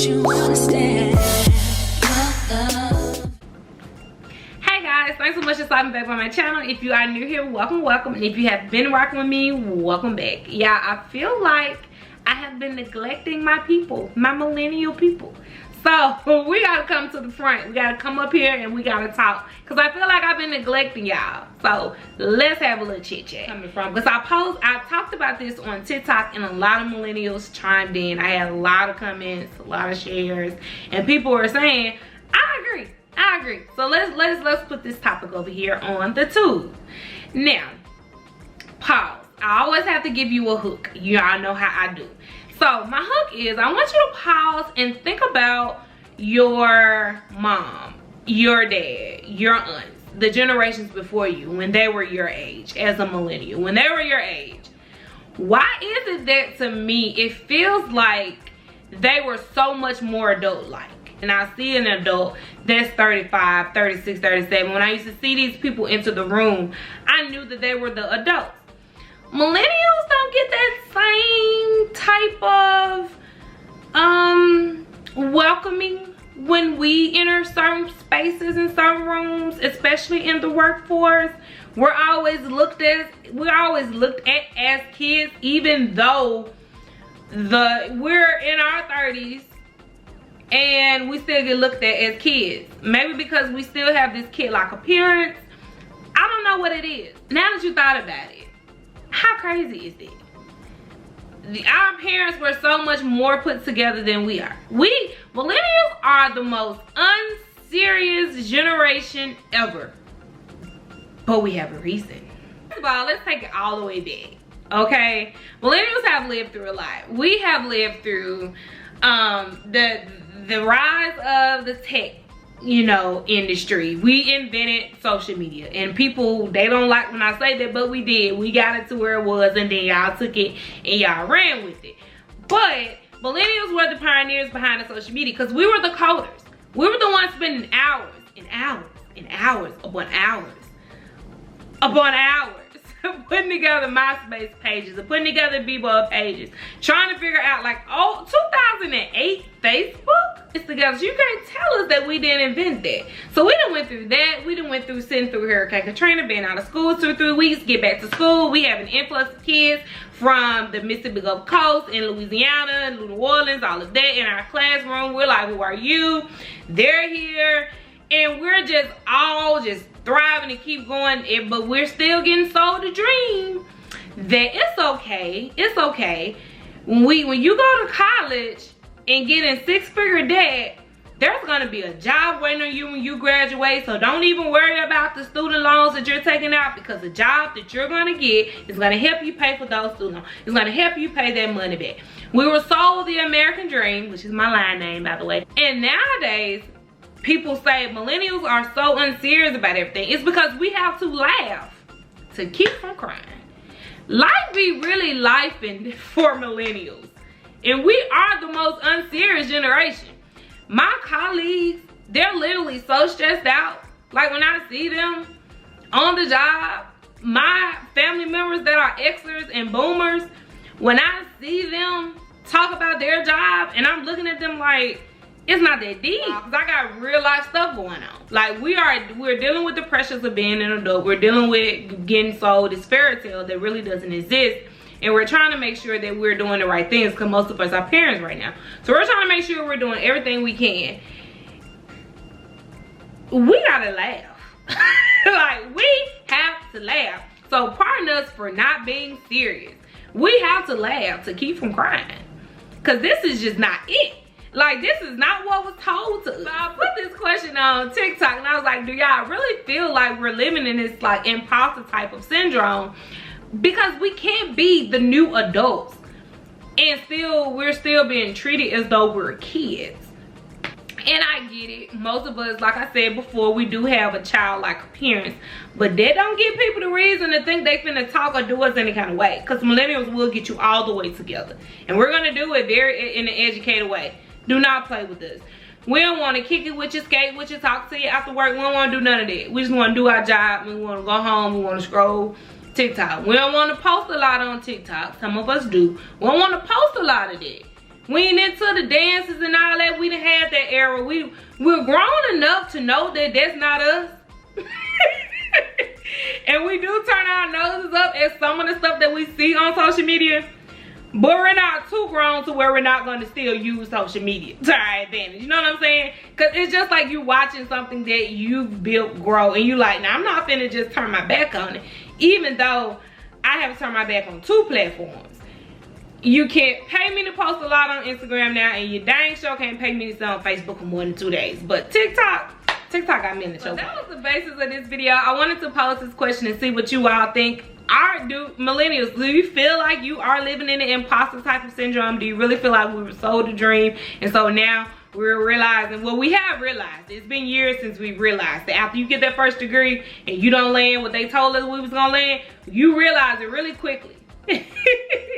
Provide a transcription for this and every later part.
you understand? Hey guys, thanks so much for stopping back by my channel. If you are new here, welcome. And if you have been rocking with me, welcome back. Yeah, I feel like I have been neglecting my people, my millennial people. So we gotta come to the front. We gotta come up here and we gotta talk, because I feel like I've been neglecting y'all. So let's have a little chit chat. Coming from, because I talked about this on TikTok and a lot of millennials chimed in. I had a lot of comments, a lot of shares, and people were saying, I agree. So let's put this topic over here on the tube. Now, pause. I always have to give you a hook. Y'all know how I do. So my hook is, I want you to pause and think about your mom, your dad, your aunts, the generations before you, when they were your age as a millennial, when they were your age. Why is it that to me, it feels like they were so much more adult-like? And I see an adult that's 35, 36, 37. When I used to see these people enter the room, I knew that they were the adults. Millennials don't get that same type of welcoming when we enter certain spaces and certain rooms, especially in the workforce. We're always looked at as kids, even though we're in our 30s and we still get looked at as kids. Maybe because we still have this kid-like appearance. I don't know what it is. Now that you thought about it, how crazy is that? Our parents were so much more put together than we are. We millennials are the most unserious generation ever. But we have a reason. First of all, let's take it all the way back. Okay? Millennials have lived through a lot. We have lived through the rise of the tech, industry. We invented social media, and people, they don't like when I say that, but we did. We got it to where it was, and then y'all took it and y'all ran with it. But millennials were the pioneers behind the social media, because we were the coders. We were the ones spending hours and hours and hours upon hours putting together MySpace pages and putting together Bebo pages, trying to figure out, like, 2008 Facebook is together. So you can't tell us that we didn't invent that. So we done went through that. We done went through sitting through Hurricane Katrina, being out of school 2 or 3 weeks, get back to school. We have an influx of kids from the Mississippi Gulf Coast, in Louisiana, New Orleans, all of that in our classroom. We're like, who are you? They're here. And we're just all just thriving and keep going, but we're still getting sold a dream that it's okay. When you go to college and get in 6-figure debt, there's gonna be a job waiting on you when you graduate. So don't even worry about the student loans that you're taking out, because the job that you're gonna get is gonna help you pay for those student loans. It's gonna help you pay that money back. We were sold the American dream, which is my line name, by the way. And nowadays, people say millennials are so unserious about everything. It's because we have to laugh to keep from crying. Life be really lifing for millennials. And we are the most unserious generation. My colleagues, they're literally so stressed out. Like, when I see them on the job, my family members that are Xers and boomers, when I see them talk about their job, and I'm looking at them like, it's not that deep, because I got real life stuff going on. Like, we're dealing with the pressures of being an adult. We're dealing with getting sold this fairy tale that really doesn't exist. And we're trying to make sure that we're doing the right things, because most of us are parents right now. So we're trying to make sure we're doing everything we can. We gotta laugh. Like, we have to laugh. So pardon us for not being serious. We have to laugh to keep from crying, because this is just not it. Like, this is not what was told to us. So I put this question on TikTok, and I was like, do y'all really feel like we're living in this, like, imposter type of syndrome? Because we can't be the new adults, and we're still being treated as though we're kids. And I get it. Most of us, like I said before, we do have a childlike appearance, but that don't give people the reason to think they finna talk or do us any kind of way. Because millennials will get you all the way together, and we're gonna do it in an educated way. Do not play with us. We don't want to kick it with you, skate with you, talk to you after work. We don't want to do none of that. We just want to do our job. We want to go home. We want to scroll TikTok. We don't want to post a lot on TikTok. Some of us do. We don't want to post a lot of that. We ain't into the dances and all that. We done had that era. We're grown enough to know that that's not us. And we do turn our noses up at some of the stuff that we see on social media. But we're not too grown to where we're not going to still use social media to our advantage. You know what I'm saying? Because it's just like you watching something that you've built grow. And you like, now I'm not finna just turn my back on it. Even though I have turned my back on 2 platforms. You can't pay me to post a lot on Instagram now. And you dang sure can't pay me to stay on Facebook for more than 2 days. But TikTok got me in the show. That was the basis of this video. I wanted to pose this question and see what you all think. Millennials, do you feel like you are living in the imposter type of syndrome? Do you really feel like we were sold a dream and so now we're realizing, well, we have realized, it's been years since we've realized that after you get that first degree and you don't land what they told us we was gonna land, you realize it really quickly.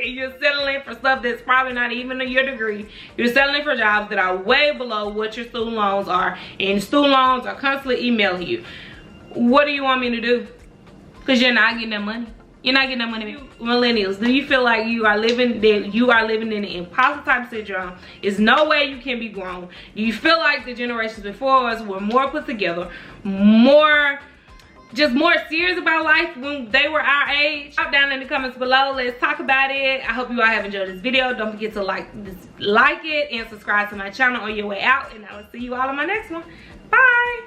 You're settling for stuff that's probably not even your degree. You're settling for jobs that are way below what your student loans are, and student loans are constantly emailing you. What do you want me to do? Because you're not getting that money. You're not getting that money. Millennials, do you feel like you are living in the imposter type syndrome? There's no way you can be grown. Do you feel like the generations before us were more put together, more serious about life when they were our age? Drop down in the comments below. Let's talk about it. I hope you all have enjoyed this video. Don't forget to like it and subscribe to my channel on your way out. And I will see you all in my next one. Bye.